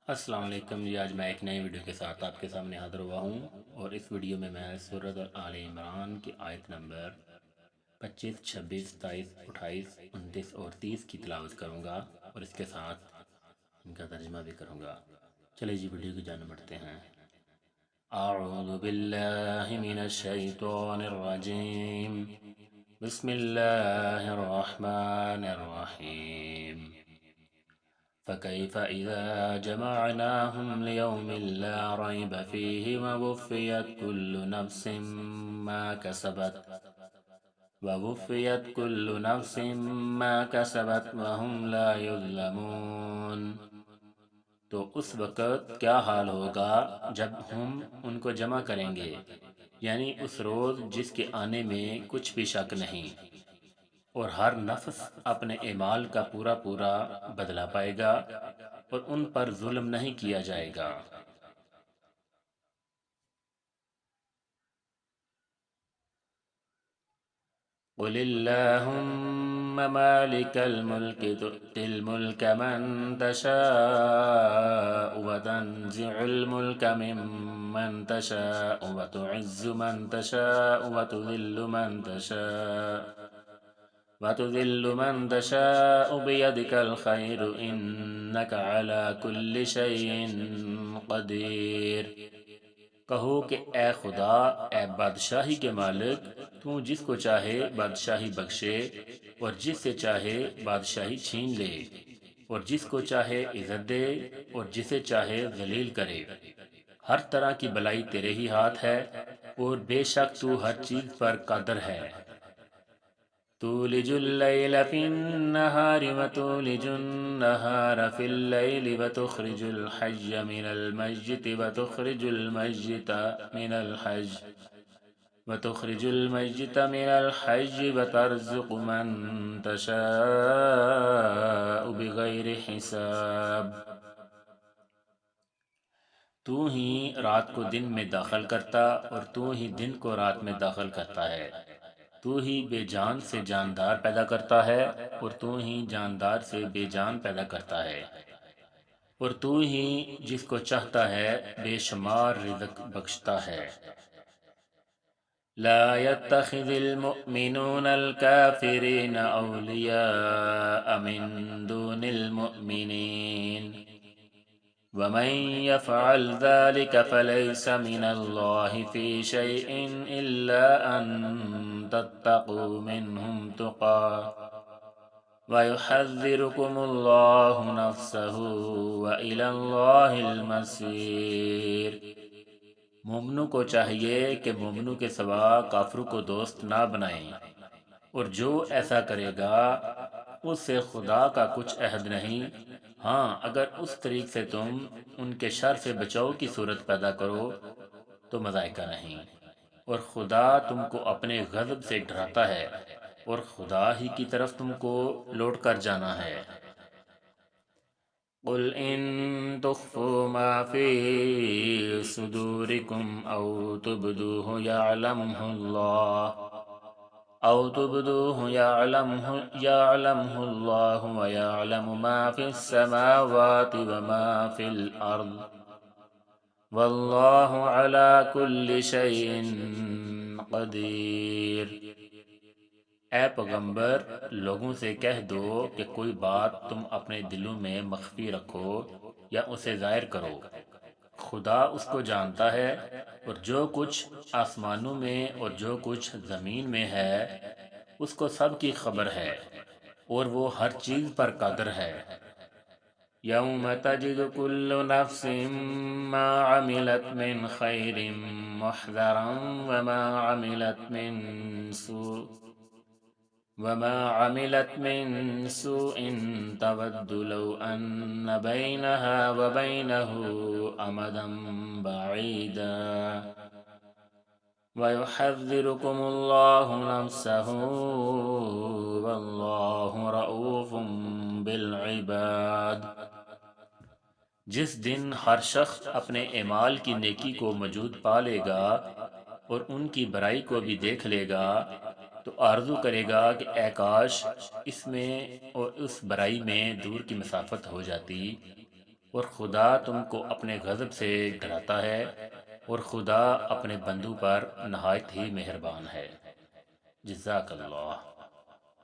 السلام علیکم جی، آج میں ایک نئی ویڈیو کے ساتھ آپ کے سامنے حاضر ہوا ہوں، اور اس ویڈیو میں سورۃ آل عمران کی آیت نمبر 25، 26، 27، 28، 29 اور 30 کی تلاوت کروں گا، اور اس کے ساتھ ان کا ترجمہ بھی کروں گا۔ چلے جی ویڈیو کی جانب بڑھتے ہیں۔ اعوذ باللہ من الشیطان الرجیم، بسم اللہ الرحمن الرحیم۔ فكيف إذا جمعناهم ليوم لا ريب فيه ووفيت كل نفس ما كسبت وهم لا يظلمون۔ تو اس وقت کیا حال ہوگا جب ہم ان کو جمع کریں گے، یعنی اس روز جس کے آنے میں کچھ بھی شک نہیں، اور ہر نفس اپنے اعمال کا پورا پورا بدلہ پائے گا، اور ان پر ظلم نہیں کیا جائے گا۔ قل اللہم مالک الملک تؤتی الملک من تشاء وتنزع الملک ممن تشاء وتعز من تشاء وتذل من تشاء بيدك الخير إنك على كل شيء قدیر۔ کہو کہ اے خدا، اے بادشاہی کے مالک، تو جس کو چاہے بادشاہی بخشے، اور جس سے چاہے بادشاہی چھین لے، اور جس کو چاہے عزت دے، اور جسے چاہے ذلیل کرے۔ ہر طرح کی بلائی تیرے ہی ہاتھ ہے، اور بے شک تو ہر چیز پر قادر ہے۔ تولج اللیل فی النہار وتولج النہار فی اللیل وتخرج الحی من المیت وتخرج المیت من الحی وترزق من تشاء بغیر حساب۔ تو ہی رات کو دن میں داخل کرتا، اور تو ہی دن کو رات میں داخل کرتا ہے۔ تو ہی بے جان سے جاندار پیدا کرتا ہے، اور تو ہی جاندار سے بے جان پیدا کرتا ہے، اور تو ہی جس کو چاہتا ہے بے شمار رزق بخشتا ہے۔ لا يتخذ المؤمنون الكافرين أولياء من دون المؤمنين ومن يفعل ذلك فليس من الله في شيء إلا أن تتقوا منهم تقى ويحذركم الله نفسه وإلى الله المصير۔ مومنوں کو چاہیے کہ مومنوں کے سوا کافروں کو دوست نہ بنائیں، اور جو ایسا کرے گا اس سے خدا کا کچھ عہد نہیں، ہاں اگر اس طریق سے تم ان کے شر سے بچاؤ کی صورت پیدا کرو تو مذائقہ نہیں، اور خدا تم کو اپنے غضب سے ڈراتا ہے، اور خدا ہی کی طرف تم کو لوٹ کر جانا ہے۔ قل ان تخفوا ما في صدوركم او تبدوه يعلمه الله ويعلم ما في السماوات وما في الأرض والله على كل شيء قدیر۔ اے پیغمبر، لوگوں سے کہہ دو کہ کوئی بات تم اپنے دلوں میں مخفی رکھو یا اسے ظاہر کرو، خدا اس کو جانتا ہے، اور جو کچھ آسمانوں میں اور جو کچھ زمین میں ہے اس کو سب کی خبر ہے، اور وہ ہر چیز پر قادر ہے۔ یوم تجد کل نفس ما عملت من خیر محضرا وما عملت من سوء تود لو أن بينها وبينه أمدا بعيدا ويحذركم الله نفسه والله رؤوف بالعباد۔ جس دن ہر شخص اپنے اعمال کی نیکی کو موجود پا لے گا اور ان کی برائی کو بھی دیکھ لے گا تو آرزو کرے گا کہ اے کاش اس میں اور اس برائی میں دور کی مسافت ہو جاتی، اور خدا تم کو اپنے غضب سے ڈراتا ہے، اور خدا اپنے بندوں پر نہایت ہی مہربان ہے۔ جزاک اللہ۔